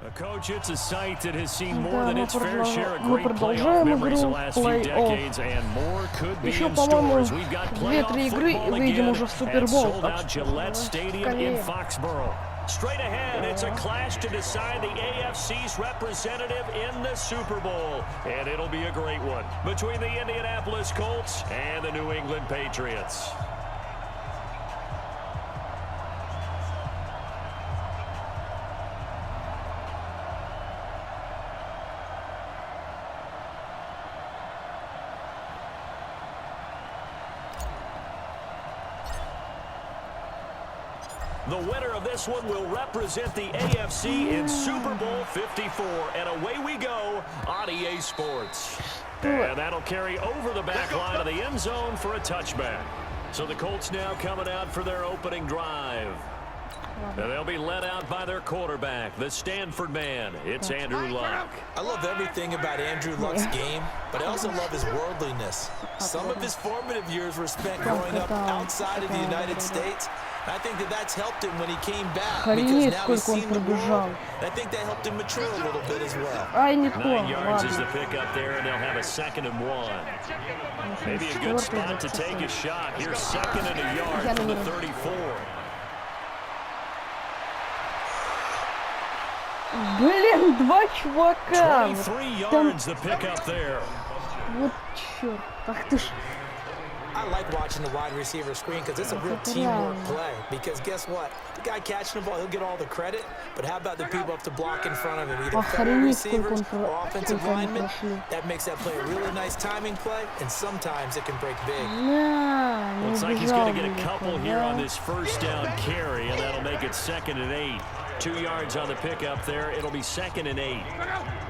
Coach, it's a site that has seen more than its fair share of great playoff memories the last few decades, and more could be in store as we've got playoff football again at sold-out Gillette Stadium in Foxborough. Straight ahead, it's a clash to decide the AFC's representative in the Super Bowl, and it'll be a great one between the Indianapolis Colts and the New England Patriots. The winner of this one will represent the AFC in Super Bowl 54. And away we go on EA Sports. And that'll carry over the back line of the end zone for a touchback. So the Colts now coming out for their opening drive. And they'll be led out by their quarterback, the Stanford man. It's Andrew Luck. I love everything about Andrew Luck's game, but I also love his worldliness. Some of his formative years were spent growing up outside of the United States. I think that's helped him when he came back because now he's seen the world. I think that helped him mature a little bit as well. 9 yards is the pickup there, and they'll have a 2nd and 1. Maybe a good spot to take a shot. Here's 2nd and a yard from the 34. Блин, два чувака. 23 yards the pickup there. Вот черт. Ах ты ж. I like watching the wide receiver screen because it's a real teamwork play. Because guess what? The guy catching the ball, he'll get all the credit. But how about the people up to block in front of him? Either fellow receivers or offensive linemen. That makes that play a really nice timing play. And sometimes it can break big. Looks like he's going to get a couple here on this first down carry. And that'll make it 2nd and 8. 2 yards on the pickup there. It'll be 2nd and 8.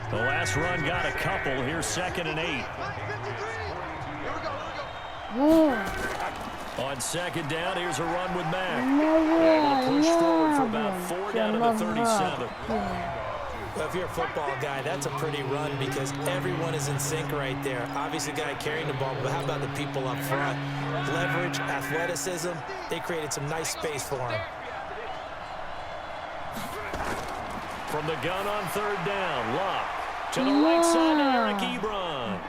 The last run got a couple. Here's 2nd and 8. On 2nd down, here's a run with Mack. Able to push forward for about 4 down to the 37. Well, if you're a football guy, that's a pretty run because everyone is in sync right there. Obviously, the guy carrying the ball, but how about the people up front? Leverage, athleticism, they created some nice space for him. From the gun on 3rd down, Luck. To the right side to Eric Ebron.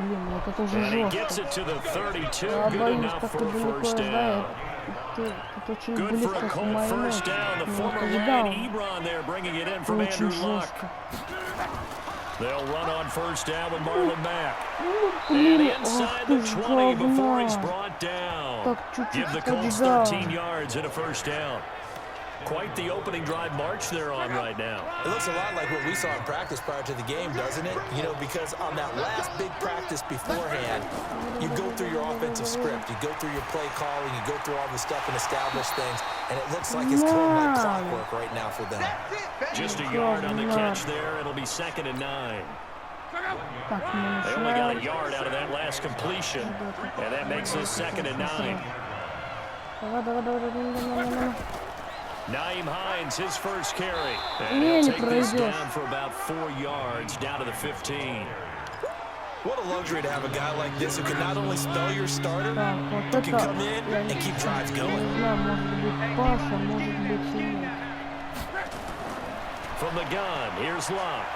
And he gets it to the 32. Good enough for a first down. Good for a Colt first down. The former Lion Ebron there bringing it in from Andrew Luck. They'll run on first down with Marlon Mack. And inside the 20 before he's brought down. Give the Colts 13 yards and a first down. Quite the opening drive march they're on right now. It looks a lot like what we saw in practice prior to the game, doesn't it? You know, because on that last big practice beforehand, you go through your offensive script, you go through your play calling, you go through all the stuff and establish things, and it looks like it's going like clockwork right now for them. Just a yard on the catch there. It'll be 2nd and 9. They only got a yard out of that last completion, and that makes this 2nd and 9. Naeem Hines, his first carry. And he'll take this down for about 4 yards, down to the 15. What a luxury to have a guy like this who can not only spell your starter, but can come in and keep drives going. From the gun, here's Luck.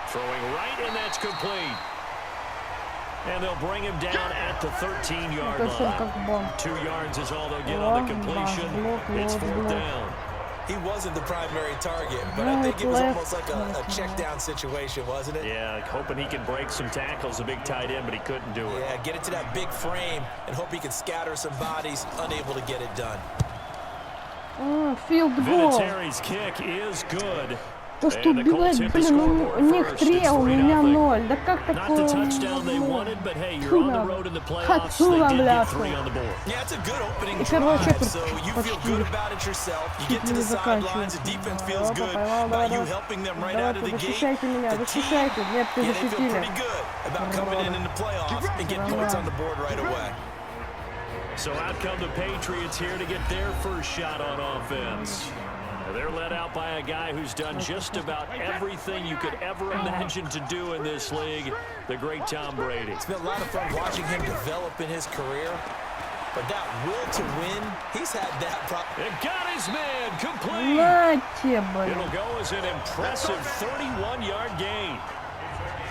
Throwing right, and that's complete. And they'll bring him down at the 13-yard line. 2 yards is all they'll get on the completion. It's 4th down. He wasn't the primary target, but I think it was almost like a check-down situation, wasn't it? Yeah, hoping he can break some tackles, a big tight end, but he couldn't do it. Yeah, get it to that big frame and hope he can scatter some bodies, unable to get it done. Field goal. Vinatieri's kick is good. То, что убивает, блин, у них 3, а у меня 0. Да как такое? Отсюда, бля. И первая четверть почти. Чуть не заканчивается. Давайте, защищайте меня, защищайте. Нет, ты защитили. So out come the Patriots here to get their first shot on offense. They're led out by a guy who's done just about everything you could ever imagine to do in this league, the great Tom Brady. It's been a lot of fun watching him develop in his career. But that will to win, he's had that problem. It got his man complete. It'll go as an impressive 31-yard gain.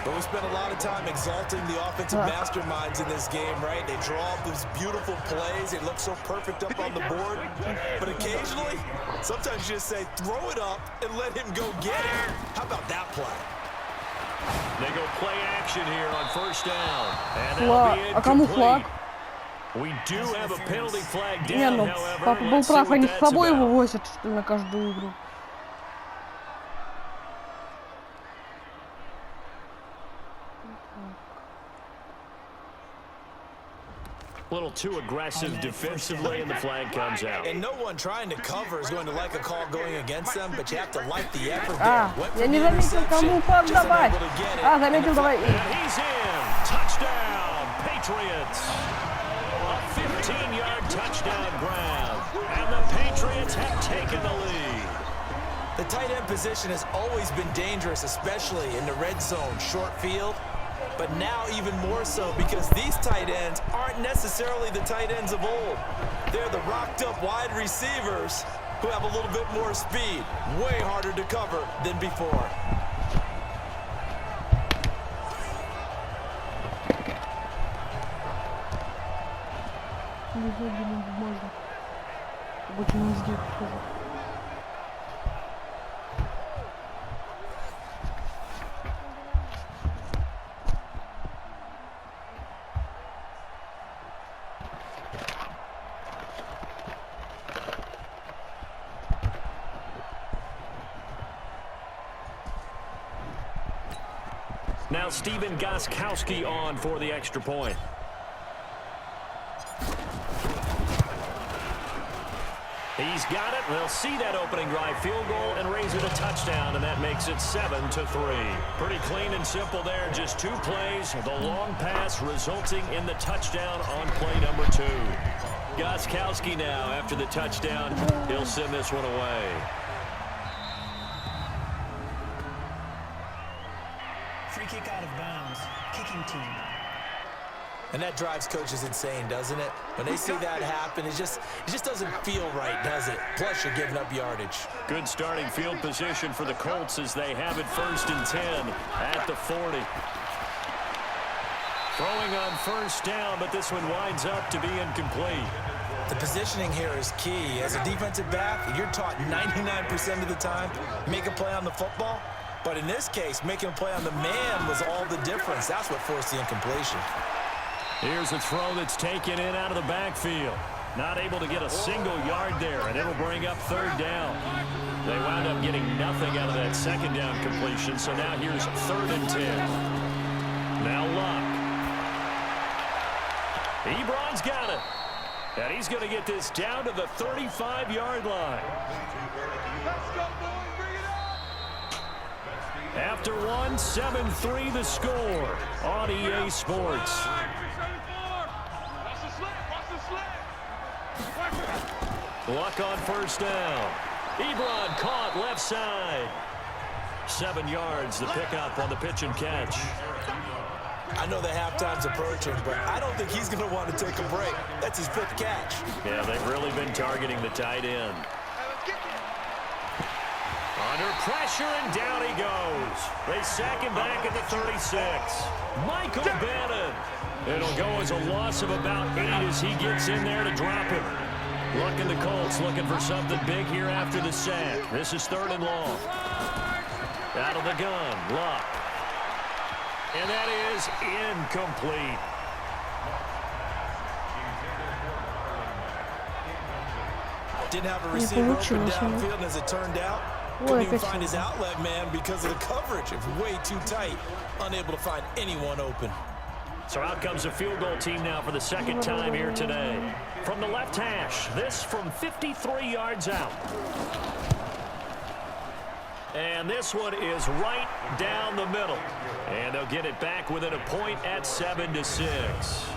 But we spent a lot of time exalting the offensive masterminds in this game, right? They draw up these beautiful plays. They look so perfect up on the board. But occasionally, sometimes you just say, throw it up and let him go get it. How about that play? They go play action here on first down. And that'll be incomplete. We do have a penalty flag down, however. Папа был прав, они с собой его возят, что ли, на каждую игру. A little too aggressive defensively, and the flag comes out. And no one trying to cover is going to like a call going against them, but you have to like the effort there. Я не заметил, кому поддавать. Заметил, давай. And he's in. Touchdown, Patriots. A 15-yard touchdown grab. And the Patriots have taken the lead. The tight end position has always been dangerous, especially in the red zone, short field. But now even more so because these tight ends aren't necessarily the tight ends of old. They're the rocked-up wide receivers who have a little bit more speed. Way harder to cover than before. Now Stephen Gostkowski on for the extra point. He's got it. They'll see that opening drive field goal and raise it a touchdown, and that makes it 7-3. Pretty clean and simple there. Just two plays. The long pass resulting in the touchdown on play number 2. Gostkowski now after the touchdown. He'll send this one away. Free kick out of bounds. Kicking team. And that drives coaches insane, doesn't it? When they see that happen, it just doesn't feel right, does it? Plus, you're giving up yardage. Good starting field position for the Colts as they have it 1st and 10 at the 40. Throwing on first down, but this one winds up to be incomplete. The positioning here is key. As a defensive back, you're taught 99% of the time, make a play on the football. But in this case, making a play on the man was all the difference. That's what forced the incompletion. Here's a throw that's taken in out of the backfield. Not able to get a single yard there, and it'll bring up 3rd down. They wound up getting nothing out of that 2nd down completion, so now here's 3rd and 10. Now Luck. Ebron's got it. And he's going to get this down to the 35-yard line. After one, 7-3 the score on EA Sports. Luck on first down. Ebron caught left side. 7 yards, the pickup on the pitch and catch. I know the halftime's approaching, but I don't think he's going to want to take a break. That's his 5th catch. Yeah, they've really been targeting the tight end. Under pressure, and down he goes. They sack him back at the 36. Michael Bannon. It'll go as a loss of about 8 as he gets in there to drop him. Luck and the Colts looking for something big here after the sack. This is 3rd and long. Out of the gun, Luck. And that is incomplete. Didn't have a receiver open downfield, and as it turned out, couldn't even find his outlet man because of the coverage. It was way too tight, unable to find anyone open. So out comes a field goal team now for the 2nd time here today. From the left hash, this from 53 yards out. And this one is right down the middle. And they'll get it back within a point at 7-6.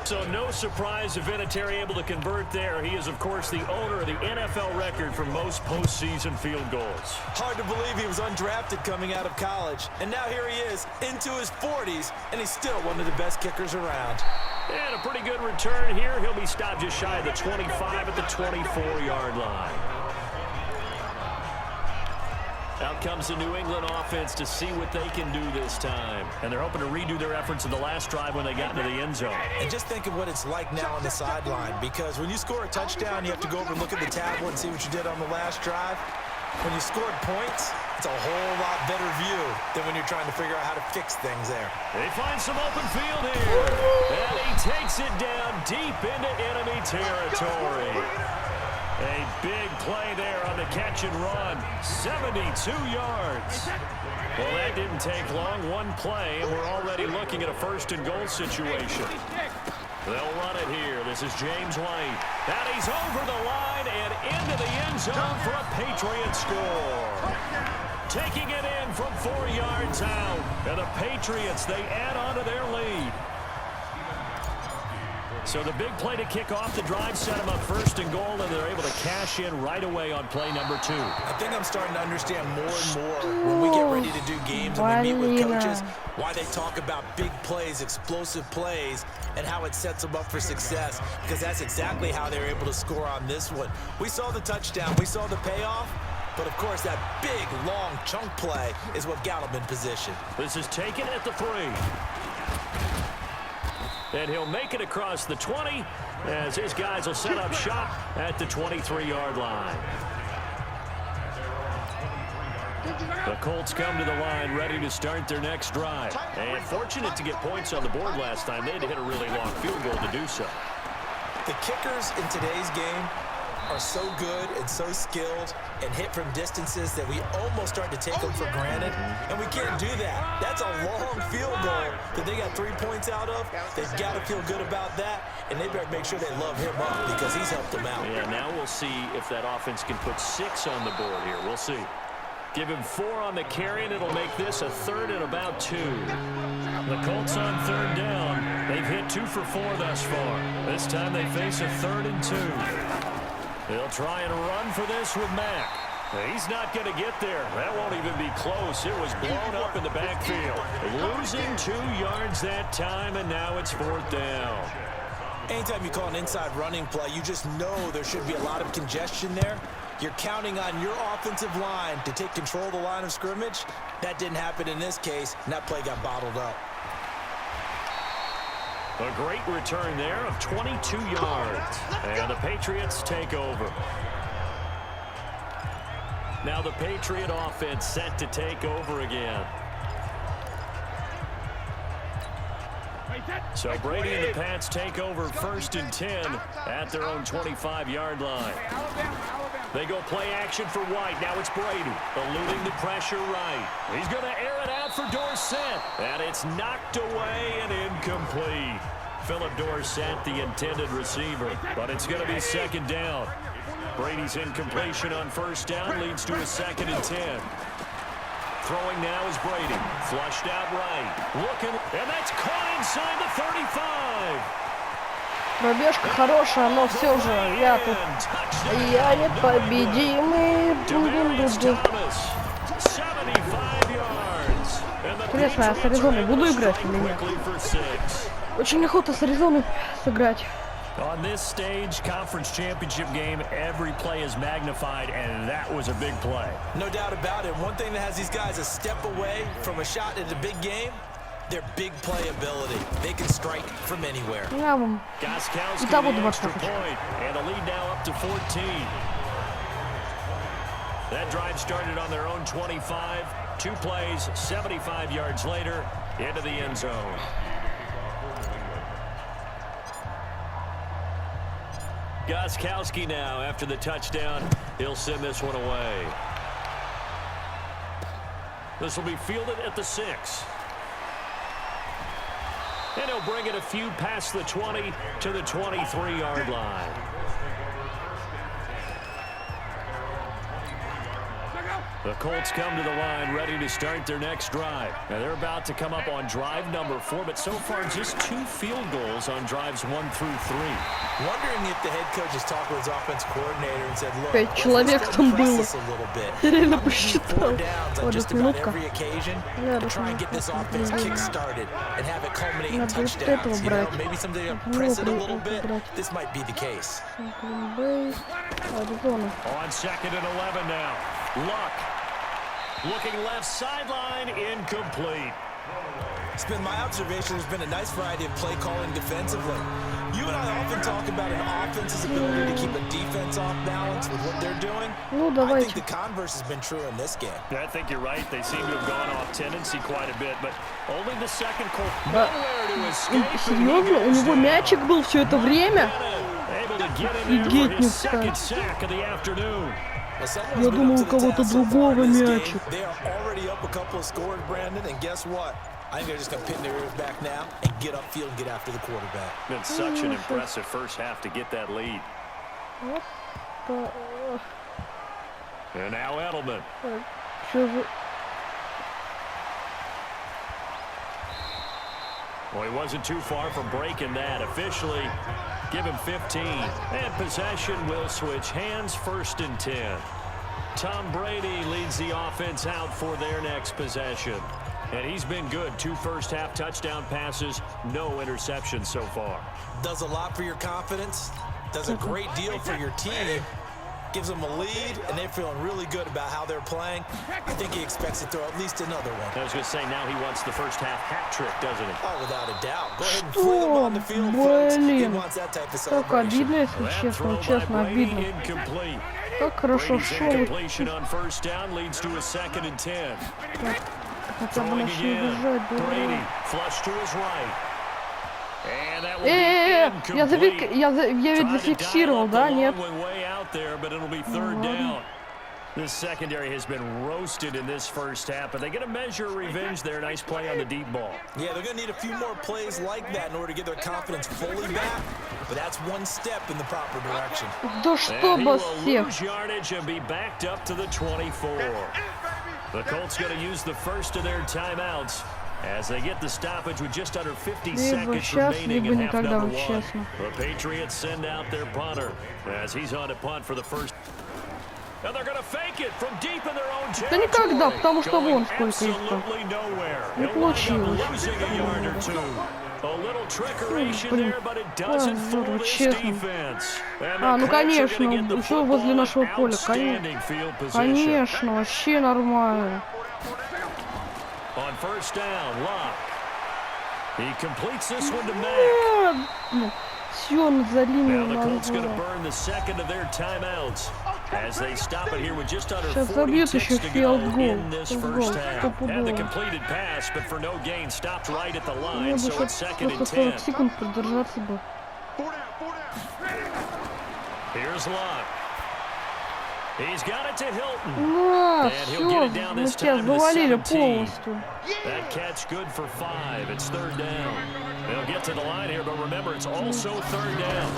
So no surprise if Vinatieri able to convert there. He is, of course, the owner of the NFL record for most postseason field goals. Hard to believe he was undrafted coming out of college. And now here he is into his 40s, and he's still one of the best kickers around. And a pretty good return here. He'll be stopped just shy of the 25 at the 24-yard line. Out comes the New England offense to see what they can do this time. And they're hoping to redo their efforts in the last drive when they got into the end zone. And just think of what it's like now on the sideline, because when you score a touchdown, you have to go over and look at the tablet and see what you did on the last drive. When you scored points, it's a whole lot better view than when you're trying to figure out how to fix things there. They find some open field here. And he takes it down deep into enemy territory. A big play there on the catch and run. 72 yards. Well, that didn't take long. One play, and we're already looking at a first and goal situation. They'll run it here. This is James White. And he's over the line and into the end zone for a Patriot score. Taking it in from 4 yards out. And the Patriots, they add on to their lead. So the big play to kick off the drive set them up first and goal, and they're able to cash in right away on play number 2. I think I'm starting to understand more and more when we get ready to do games and we meet with coaches, why they talk about big plays, explosive plays, and how it sets them up for success, because that's exactly how they're able to score on this one. We saw the touchdown. We saw the payoff. But, of course, that big, long chunk play is what got him in position. This is taken at the 3. And he'll make it across the 20 as his guys will set up shop at the 23-yard line. The Colts come to the line ready to start their next drive. And fortunate to get points on the board last time. They had to hit a really long field goal to do so. The kickers in today's game are so good and so skilled and hit from distances that we almost start to take them for granted, and we can't do that. That's a long field goal that they got 3 points out of. They've got to feel good about that, and they better make sure they love him up because he's helped them out. Yeah, now we'll see if that offense can put 6 on the board here. We'll see. Give him 4 on the carry, and it'll make this a 3rd and about 2. The Colts on 3rd down. They've hit 2 for 4 thus far. This time they face a 3rd and 2. They'll try and run for this with Mack. He's not going to get there. That won't even be close. It was blown up in the backfield. Losing 2 yards that time, and now it's 4th down. Anytime you call an inside running play, you just know there should be a lot of congestion there. You're counting on your offensive line to take control of the line of scrimmage. That didn't happen in this case, and that play got bottled up. A great return there of 22 yards. And the Patriots take over. Now the Patriot offense set to take over again. So Brady and the Pats take over 1st and 10 at their own 25-yard line. They go play action for White. Now it's Brady eluding the pressure right. He's going to air it out for Dorsett. And it's knocked away and incomplete. Philip Dorsett, the intended receiver. But it's going to be 2nd down. Brady's incompletion on 1st down leads to a 2nd and 10. Throwing now is Brady. Flushed out right. Looking, and that's caught inside the 35. Пробежка хорошая, но все же я тут... Я непобедимый. Интересно, я с Аризоной буду играть или нет? Очень охота с Аризоной сыграть. On this stage, conference championship game, every play is magnified, and that was a big play. No doubt about it. One thing that has these guys a step away from a shot at the big game, their big play ability. They can strike from anywhere. Goskowski the extra point, and a lead now up to 14. That drive started on their own 25. 2 plays, 75 yards later, into the end zone. Goskowski now, after the touchdown, he'll send this one away. This will be fielded at the 6. And he'll bring it a few past the 20 to the 23-yard line. The Colts come to the line ready to start their next drive. Now they're about to come up on drive number 4, but so far just 2 field goals on drives 1 through 3. Wondering if the head coach has talked with his offensive coordinator and said, look, 5 человек там было. this a little bit. Я реально I'm gonna use 4 посчитал. downs on Вот just эта about минутка. every occasion to try and get this offense kick-started and have it culminate in Надо вот touchdowns. этого You know, брать. maybe someday press it a little bit. This might be the case. Аризона. On 2nd and 11 now. Luck. Looking left sideline, incomplete. It's been my observation there's been a nice variety of play calling defensively. You and I often talk about an offense's ability to keep a defense off balance with what they're doing. Ну, I think давайте. the converse has been true in this game. I think you're right. They seem to have gone off tendency quite a bit, but only the second quarter. Да. Nowhere to escape. Серьезно? У него мячик был все это время? Able to get in there for Офигеть, his second Михаил. sack of the afternoon. Я думал, у кого-то другого мячик. They are already up a couple of scores, Brandon, and guess what? I think they're just going to pin their ears back now and get upfield and get after the quarterback. Been such an impressive first half to get that lead. And now Edelman. Что же... Well, he wasn't too far from breaking that. Officially, give him 15. And possession will switch hands, 1st and 10. Tom Brady leads the offense out for their next possession. And he's been good. 2 first-half touchdown passes, no interceptions so far. Does a lot for your confidence. Does a great deal for your team. Gives them a lead, and they're feeling really good about how they're playing. I think he expects to throw at least another one. I was going to say, now he wants the first-half hat trick, doesn't he? Oh, without a doubt. Go ahead and fling him on the field, folks. He wants that type of Так celebration. обидно, если That честно. throw Честно, by Brady обидно. incomplete. Как хорошо Brady's шел. incompletion on 1st down leads to a 2nd and 10. Хотя бы Throwing начали again. бежать. Brady flush to his right. And that will Я be incomplete. ведь зафиксировал, да? Нет. Way out there, but it'll be 3rd down. This secondary has been roasted in this first half, but they get a measure of revenge there. Nice play on the deep ball. Yeah, they're going to need a few more plays like that in order to get their confidence fully back. But that's one step in the proper direction. Да And что he бы will всех. lose yardage and be backed up to the 24. The Colts going to use the first of their timeouts as they get the stoppage with just under 50 Либо seconds сейчас, remaining либо in half никогда, number вот 1. честно. The Patriots send out their punter as he's on to punt for the first. And they're going to fake it from deep in their own Да никогда, territory. потому что вон сколько их там. Absolutely nowhere. Не He'll wind up получилось. losing a yard or two. A little trickeration Блин, there, but it doesn't fool здорово, this честно. defense. And А, the ну Colts are конечно, gonna get the еще возле football in нашего поля. outstanding field position. Конечно, вообще нормально. On 1st down, Lock. He completes this one to Mack. Все, за линию Now the Colts going to надо. burn the second of their timeouts as they stop it here with just under Сейчас 40 забьют ticks еще to go филд-гол. in this first half. Had the Стопудово. completed pass, but for no gain, stopped right at the Мне line, бы so сейчас it's 2nd and просто 10. 40 секунд продержаться бы. Here's Lock. He's got it to Hilton. На, And he'll get все, it down мы this тебя time to завалили 17. полностью. That catch good for 5. It's 3rd down. They'll get to the line here, but remember, it's also 3rd down.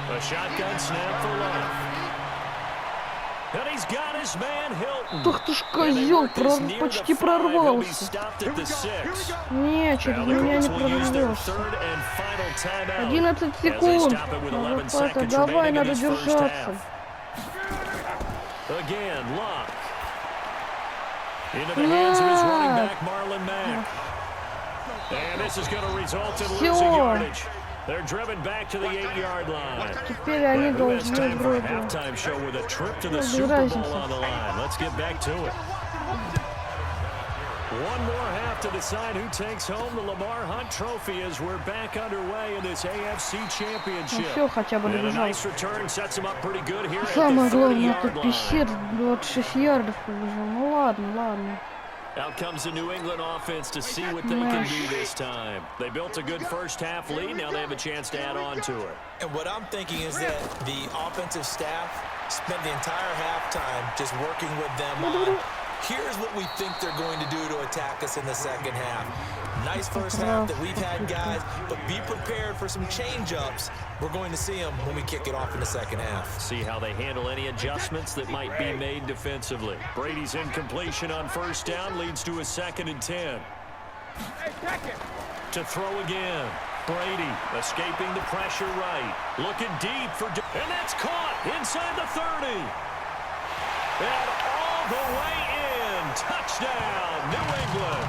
A shotgun snap for Love. And he's got his man Hilton. Ах ты ж козел, почти прорвался. Не, через меня не прорвался. 11 секунд. Хватит, давай, надо держаться. Again, Luck. Into the hands of his running back, Marlon Mack. And this is going to result in losing yardage. They're driven back to the 8-yard line. Теперь они должны Time for a вроде. halftime show with a trip to the без Super Bowl разницы. on the line. Let's get back to it. One more half to decide who takes home the Lamar Hunt Trophy as we're back underway in this AFC Ну Championship. все, хотя бы And a добежал. nice return sets him up pretty good here at Самое the главное, это 30-yard писец, line. 26 ярдов побежал. Ну ладно, ладно. Out comes the New England offense to see what they can do this time. They built a good first half lead. Now they have a chance to add on to it. And what I'm thinking is that the offensive staff spent the entire halftime just working with them on Here's what we think they're going to do to attack us in the second half. Nice first half that we've had, guys, but be prepared for some change-ups. We're going to see them when we kick it off in the second half. See how they handle any adjustments that might be made defensively. Brady's incompletion on first down leads to a 2nd and 10. To throw again. Brady escaping the pressure right. Looking deep for... And that's caught inside the 30. And all the way in. Touchdown, New England.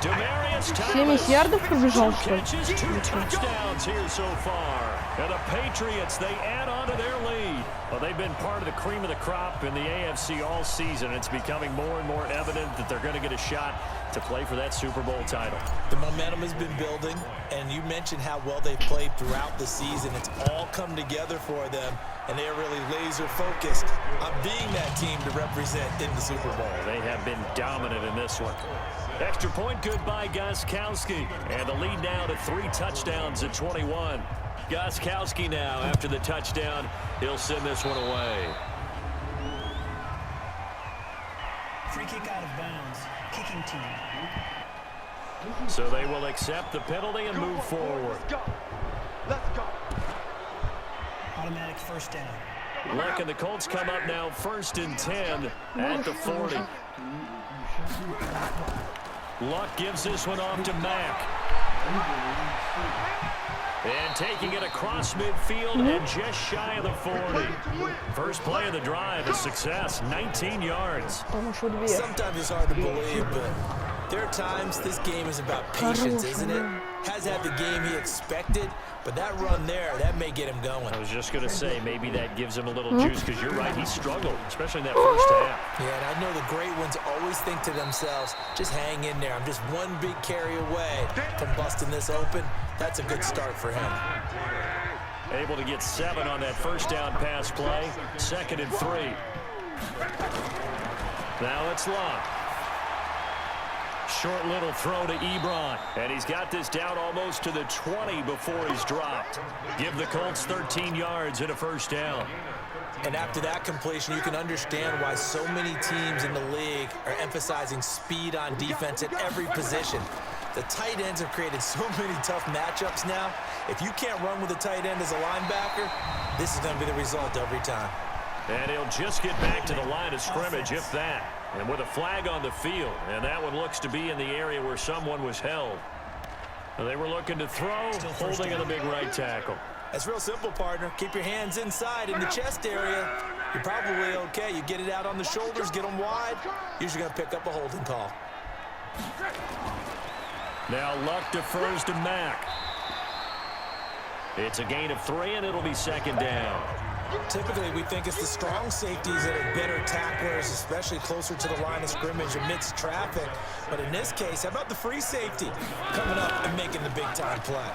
Demarius Thomas. 70 ярдов пробежал, что ли? Catches 2 touchdowns here so far. And the Patriots, they add on to their lead. Well, they've been part of the cream of the crop in the AFC all season. It's becoming more and more evident that they're going to get a shot to play for that Super Bowl title. The momentum has been building, and you mentioned how well they've played throughout the season. It's all come together for them, and they're really laser-focused on being that team to represent in the Super Bowl. They have been dominant in this one. Extra point good by Gostkowski, and the lead now to 3 touchdowns at 21. Gostkowski now, after the touchdown, he'll send this one away. Free kick out of bounds. Kicking team. So they will accept the penalty and move forward. Let's go. Automatic first down. Luck and the Colts come up now 1st and 10 at the 40. Luck gives this one off to Mack. And taking it across midfield and just shy of the 40. First play of the drive, a success, 19 yards. Sometimes it's hard to believe, but there are times this game is about patience, isn't it? Has had the game he expected, but that run there, that may get him going. I was just going to say, maybe that gives him a little juice, because you're right, he struggled, especially in that first half. Yeah, and I know the great ones always think to themselves, just hang in there. I'm just one big carry away from busting this open. That's a good start for him. Able to get 7 on that first down pass play. 2nd and 3. Now it's Luck. Short little throw to Ebron. And he's got this down almost to the 20 before he's dropped. Give the Colts 13 yards and a first down. And after that completion, you can understand why so many teams in the league are emphasizing speed on defense at every position. The tight ends have created so many tough matchups now. If you can't run with a tight end as a linebacker, this is going to be the result every time. And he'll just get back to the line of scrimmage, if that. And with a flag on the field, and that one looks to be in the area where someone was held. They were looking to throw, holding on the big right tackle. That's real simple, partner. Keep your hands inside in the chest area. You're probably okay. You get it out on the shoulders, get them wide. Usually going to pick up a holding call. Now Luck defers to Mack. It's a gain of 3, and it'll be 2nd down. Typically, we think it's the strong safeties that are better tacklers, especially closer to the line of scrimmage amidst traffic. But in this case, how about the free safety coming up and making the big-time play?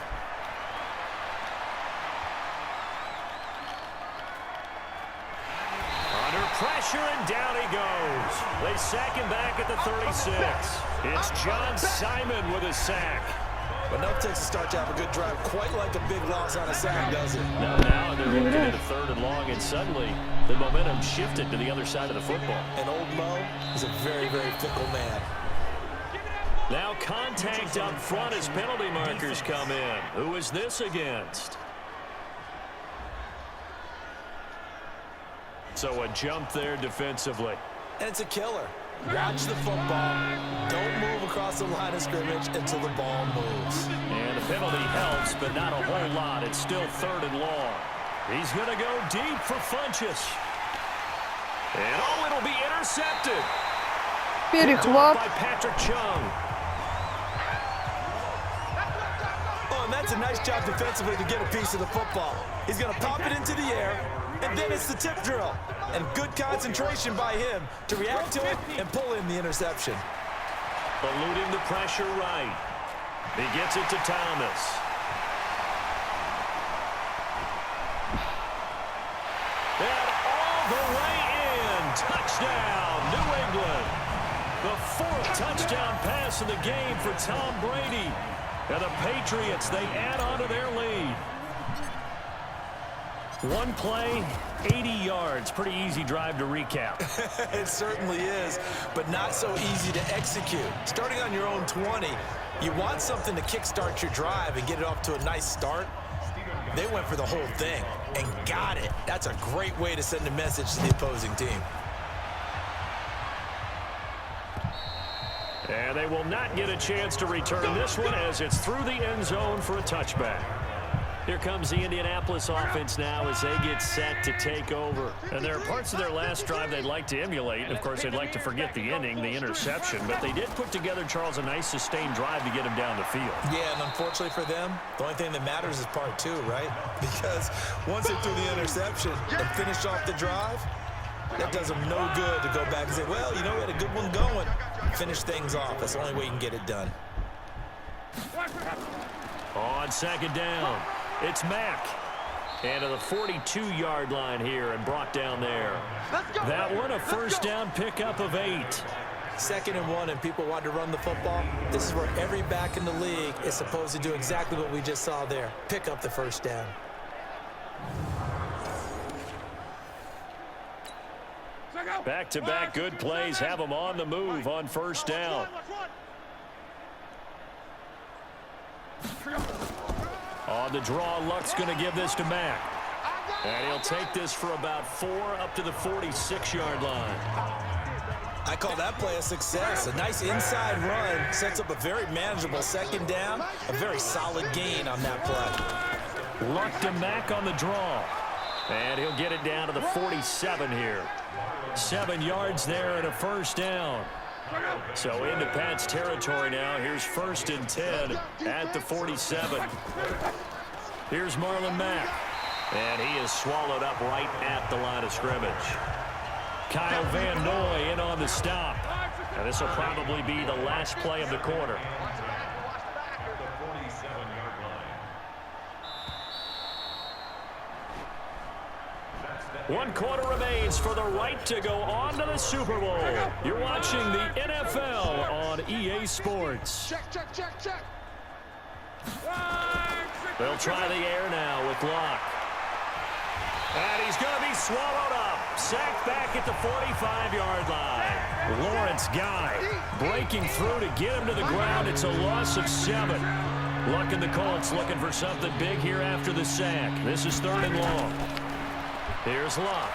Under pressure, and down he goes. They sack him back at the 36. It's John Simon with a sack. But enough takes to start to have a good drive, quite like a big loss on a sack, does it? Now they're looking at a 3rd and long, and suddenly the momentum shifted to the other side of the football. And old Mo is a very, very fickle man. Now contact up front as penalty markers come in. Who is this against? So a jump there defensively. And it's a killer. Watch the football. Don't move across the line of scrimmage until the ball moves. And the penalty helps, but not a whole lot. It's still 3rd and long. He's going to go deep for Funchess. And it'll be intercepted. Перехват. By Patrick Chung. Oh, and that's a nice job defensively to get a piece of the football. He's going to pop it into the air, and then it's the tip drill. And good concentration by him to react to it and pull in the interception. Eluding the pressure right. He gets it to Thomas. And all the way in. Touchdown, New England. The 4th touchdown pass in the game for Tom Brady. And the Patriots, they add on to their lead. One play, 80 yards. Pretty easy drive to recap. It certainly is, but not so easy to execute. Starting on your own 20, you want something to kickstart your drive and get it off to a nice start. They went for the whole thing and got it. That's a great way to send a message to the opposing team. And they will not get a chance to return this one as it's through the end zone for a touchback. Here comes the Indianapolis offense now as they get set to take over. And there are parts of their last drive they'd like to emulate. Of course, they'd like to forget the ending, the interception. But they did put together, Charles, a nice sustained drive to get him down the field. Yeah, and unfortunately for them, the only thing that matters is part two, right? Because once they threw the interception and finished off the drive, that does them no good to go back and say, well, you know, we had a good one going. Finish things off. That's the only way you can get it done. On second down, it's Mack. And to the 42-yard line here and brought down there. That one, a first down pickup of 8. 2nd and 1, and people want to run the football. This is where every back in the league is supposed to do exactly what we just saw there. Pick up the first down. Back-to-back good plays have them on the move on first down. On the draw, Luck's going to give this to Mack. And he'll take this for about 4 up to the 46-yard line. I call that play a success. A nice inside run sets up a very manageable 2nd down. A very solid gain on that play. Luck to Mack on the draw. And he'll get it down to the 47 here. 7 yards there and a first down. So into Pat's territory now. Here's 1st and 10 at the 47. Here's Marlon Mack. And he is swallowed up right at the line of scrimmage. Kyle Van Noy in on the stop. And this will probably be the last play of the quarter. One quarter remains for the right to go on to the Super Bowl. You're watching the NFL on EA Sports. Check. They'll try the air now with Locke. And he's going to be swallowed up. Sacked back at the 45-yard line. Lawrence Guy breaking through to get him to the ground. It's a loss of 7. Luck and the Colts looking for something big here after the sack. This is 3rd and long. Here's Luck.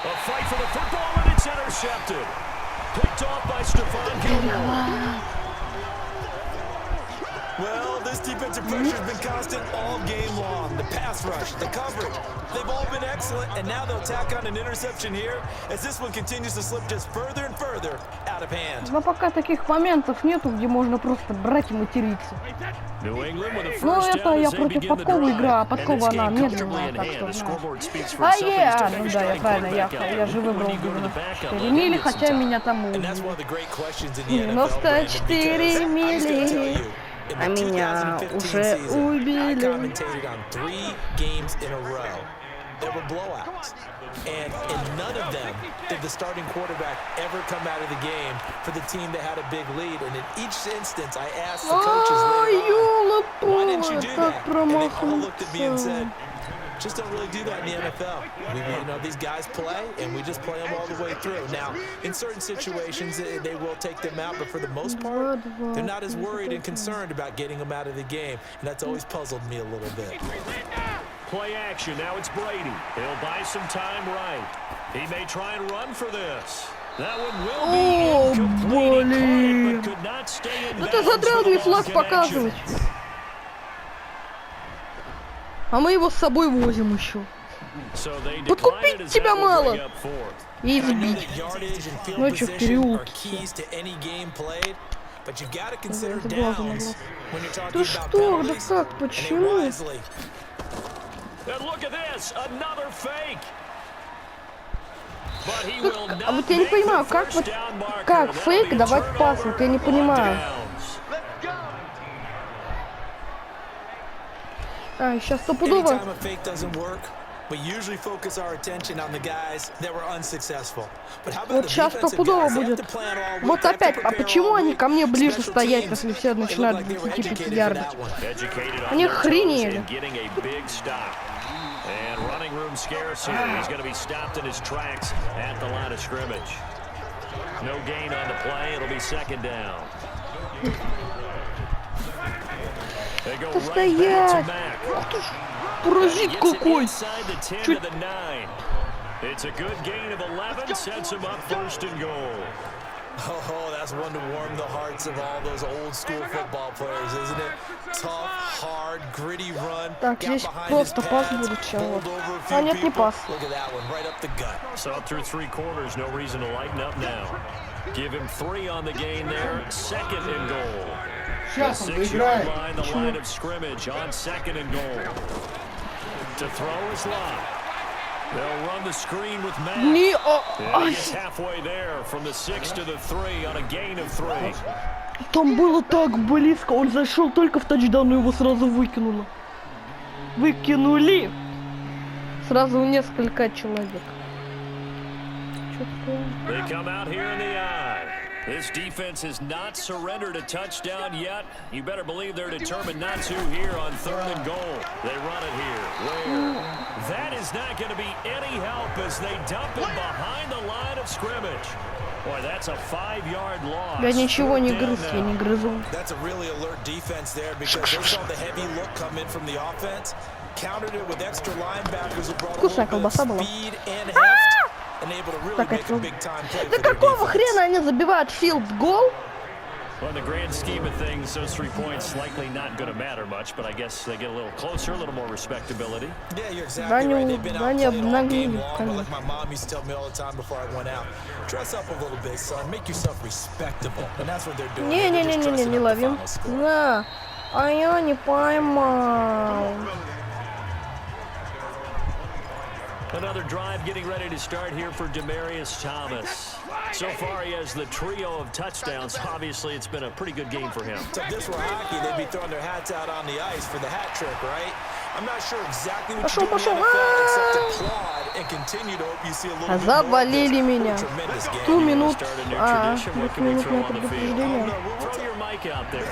A fight for the football, and it's intercepted. Picked off by Stephon Gilmore. Well, this defensive pressure has been constant all game long. The pass rush, the coverage, they've all been excellent, and now they'll tack on an interception here as this one continues to slip just further and further out of hand. Но пока таких моментов нету, где можно просто брать и материться. Ну, это я против Подкова игра, а Подкова она медленная, так что знаю. Ну да, я правильно, я же выбрал 94 мили, хотя меня там убили. 94 мили. А меня уже убили. There were blowouts, and in none of them did the starting quarterback ever come out of the game for the team that had a big lead. And in each instance, I asked the coaches later on, why didn't you do that? And they all looked at me and said, just don't really do that in the NFL. You know, these guys play, and we just play them all the way through. Now, in certain situations, they will take them out, but for the most part, they're not as worried and concerned about getting them out of the game, and that's always puzzled me a little bit. Play action. Now it's Brady. He'll buy some time right. He may try and run for this. That one will be incomplete. But could not stay in bounds. Ну ты задрал мне флаг показывать. А мы его с собой возим еще. Подкупить тебя мало. И избить. Ночью в переулке. Ты что? Да как? Почему? А вот я не понимаю, как фейк давать пас? Вот я не понимаю. А, сейчас стопудово. but usually focus our attention on the guys that were unsuccessful. But how about Вот the сейчас defensive стопудово guys? They have будет. to plan all week. Вот They have to опять, а prepare почему all они week. ко мне ближе Special стоять, teams, если все they look начинают like they were 25 educated for ярдов? that one. Они охренели. And running room scarce here. He's going to be stopped in his tracks at the line of scrimmage. No gain on the play. It'll be second down. They go right back to Mack. Паразит какой! Чуть... It's a good gain of 11. Sets him up first and goal. Oh, that's one to warm the hearts of all those old school football players, isn't it? Tough, hard, gritty run. Так, здесь просто пас будет сейчас. А нет, не пас. Look at that one, right up the gut. So through 3 quarters, no reason to lighten up now. Give him 3 on the gain there. Second and goal. The 6-yard line, the line of scrimmage on second and goal. To throw is Locke. They'll run the screen with Matt. And he gets halfway there from the 6 to the 3 on a gain of 3. Там было так близко. Он зашел только в тачдаун, но его сразу выкинуло. Выкинули. Сразу несколько человек. They come out here in the eye. This defense has not surrendered a touchdown yet. You better believe they're determined not to here on 3rd and goal. They run it here. Where? That is not going to be any help as they dump it behind the line of scrimmage. Boy, that's a 5-yard loss. Я ничего не грыз, я не грызу. That's a really alert defense there because they saw the heavy look come in from the offense, countered it with extra linebackers who brought a little bit of speed and heft. Да какого хрена они забивают field goal? Well, in the grand scheme of things, those 3 points likely not going to matter much, but I guess they get a little closer, a little more respectability. Yeah, you're exactly right. They've been outplayed all game long, like my mom used to tell me all the time before I went out. Dress up a little bit, son. Make yourself respectable. And that's what they're doing. Не ловим. На, а я не поймал. Another drive getting ready to start here for Demaryius Thomas. So far, he has the trio of touchdowns. Obviously, it's been a pretty good game for him. So if this were hockey, they'd be throwing their hats out on the ice for the hat trick, right? I'm not sure exactly what you do in the NFL except applaud and continue to hope you see a little bit more of this tremendous game. 2 минут. Двухминутное предупреждение. Throw your mic out there.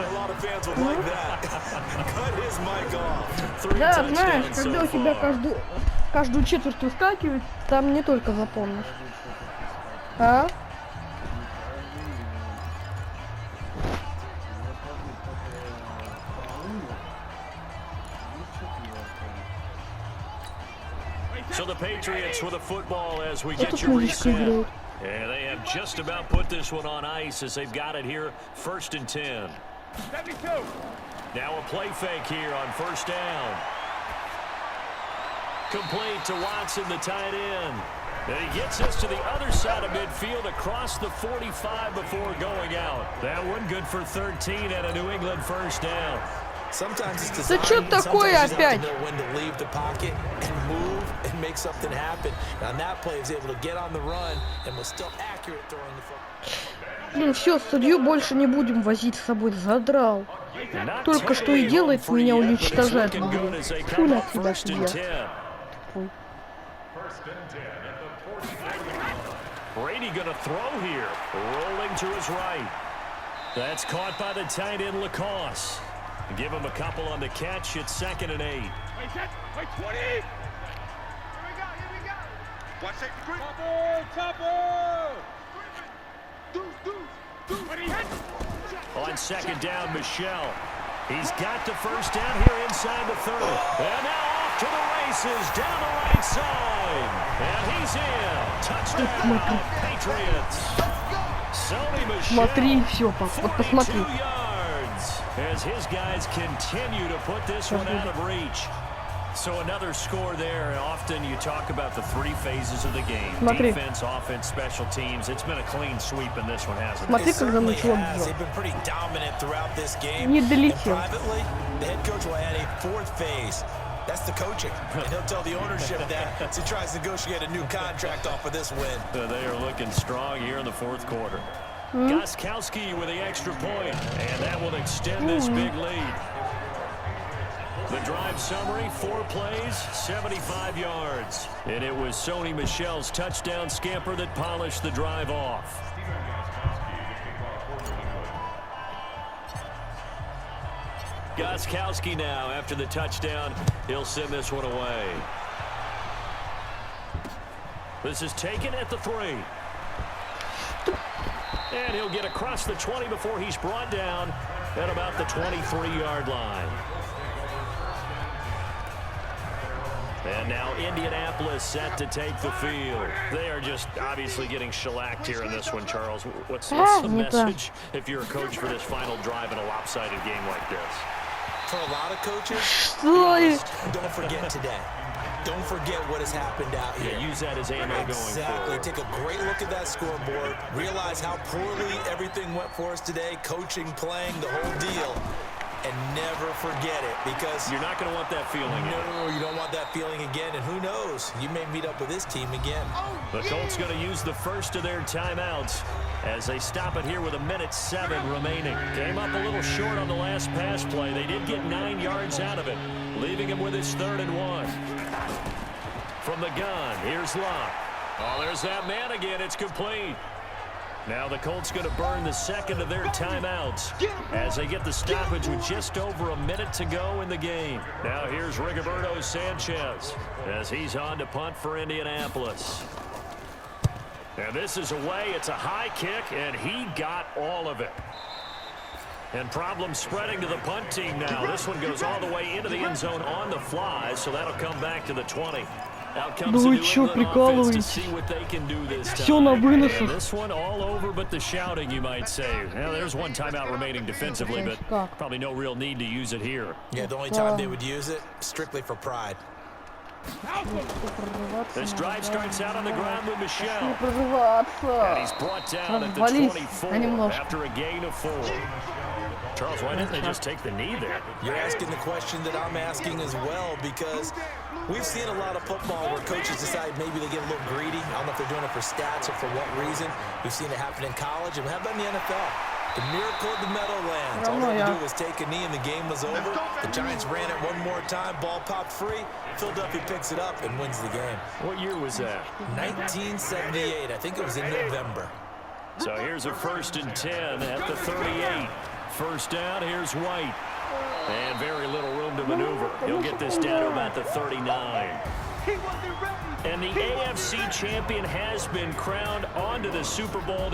A lot of fans would like that. Cut his mic off. Да, знаешь, когда у тебя каждую четверть выскакивает, там не только запомнишь. А? So the Patriots with a football as we get you reset. And they have just about put this one on ice as they've got it here, 1st and 10. Now a play fake here on 1st down. Complete to Watson, the tight end. And he gets us to the other side of midfield across the 45 before going out. That one good for 13 at a New England 1st down. Sometimes it's Да что такое опять? when to leave the pocket and move and make something happen. And on that play, he was able to get on the run and was still accurate throwing the football. Блин, все, судью больше не будем возить с собой, задрал. Только что и делает, меня уничтожает в игре. Фу на тебя, судья. Brady gonna throw here, rolling to his right. That's caught by the tight end Lacoste. Give him a couple on the catch. It's 2nd and 8. Wait, 20. Here we go. Watch it. Couple. On 2nd down, Michelle. He's got the 1st down here inside the 30. And now off to the races down the right side. And he's in. Touchdown, Patriots. Sony Michelle. Смотри, все, вот посмотри. As his guys continue to put this one out of reach. So another score there. Often you talk about the 3 phases of the game. Defense, offense, special teams. It's been a clean sweep in this one, hasn't it? Смотри, когда начало бьет. Не долетел. The head coach will add a 4th phase. That's the coaching. And he'll tell the ownership that as he tries to negotiate a new contract off of this win. They are looking strong here in the 4th quarter. Gostkowski with the extra point, and that will extend this big lead. The drive summary, 4 plays, 75 yards. And it was Sony Michel's touchdown scamper that polished the drive off. Gostkowski now after the touchdown. He'll send this one away. This is taken at the 3. And he'll get across the 20 before he's brought down at about the 23-yard line. And now Indianapolis set to take the field. They are just obviously getting shellacked here in this one, Charles. What's the message if you're a coach for this final drive in a lopsided game like this? For a lot of coaches, don't forget today. Don't forget what has happened out here. Yeah, use that as ammo going forward. Take a great look at that scoreboard. Realize how poorly everything went for us today. Coaching, playing, the whole deal. And never forget it, because you're not going to want that feeling again. No, you don't want that feeling again. And who knows? You may meet up with this team again. The Colts going to use the first of their timeouts as they stop it here with 1:07 remaining. Came up a little short on the last pass play. They did get 9 yards out of it, leaving him with his 3rd and 1. From the gun, here's Locke. Oh, there's that man again. It's complete. Now the Colts going to burn the second of their timeouts as they get the stoppage with just over a minute to go in the game. Now here's Rigoberto Sanchez as he's on to punt for Indianapolis. And this is away. It's a high kick, and he got all of it. And problems spreading to the punt team now. This one goes all the way into the end zone on the fly, so that'll come back to the 20. Да вы чё, прикалываетесь? Все на выносах. This one all over but the shouting, you might say. Now there's one timeout remaining defensively, but probably no real need to use it here. Yeah, the only time they would use it, strictly for pride. This drive starts out on the ground with Michel. And he's brought down at the 24 after a gain of 4. Charles, why didn't they just take the knee there? You're asking the question that I'm asking as well, because we've seen a lot of football where coaches decide maybe they get a little greedy. I don't know if they're doing it for stats or for what reason. We've seen it happen in college, and how about in the NFL? The miracle of the Meadowlands. All they had to do was take a knee and the game was over. The Giants ran it one more time, ball popped free. Philadelphia picks it up and wins the game. What year was that? 1978. I think it was in November. So here's a 1st and 10 at the 38. First down, here's White. And very little room to maneuver. He'll get this down to about the 39. And the AFC champion has been crowned onto the Super Bowl.